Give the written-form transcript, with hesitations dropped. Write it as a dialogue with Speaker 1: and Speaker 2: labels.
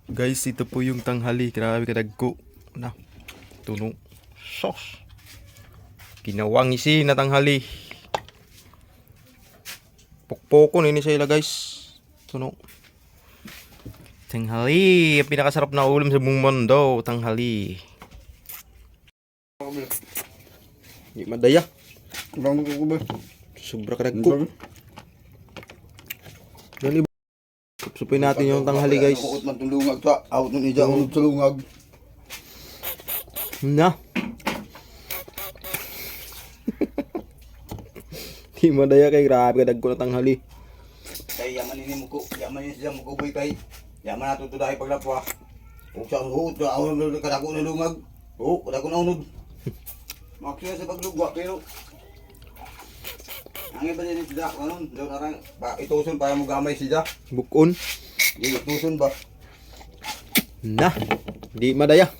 Speaker 1: Guys, ito po yung tanghali. Grabe kadagko. Na, tuno. Sos. Ginawang isi na tanghali. Pokpoko ini sa ila guys. Tuno. Tanghali. Ang pinakasarap na ulam sa buong mundo. Tanghali. Di madaya.
Speaker 2: Kurang ko ba?
Speaker 1: Sobra kadagko. Dali. Supin natin yung tanghali guys.
Speaker 2: Kuot man tulungag sa out nun ija unod sa lungag.
Speaker 1: Na. Di madaya kay grabe kadagko na tanghali.
Speaker 2: Kay yaman ini muko, yaman ini siya muko boy kay. Yaman nato to dahil paglapwa. Ug sa huot sa awon kadako na lungag. Oh, kadako na unod. Maksya sa paglugwa pero ang iba din sila kanon, daw narang ba ituson para mo gamay siya.
Speaker 1: Bukon.
Speaker 2: Di ituson ba?
Speaker 1: Na. Di madaya.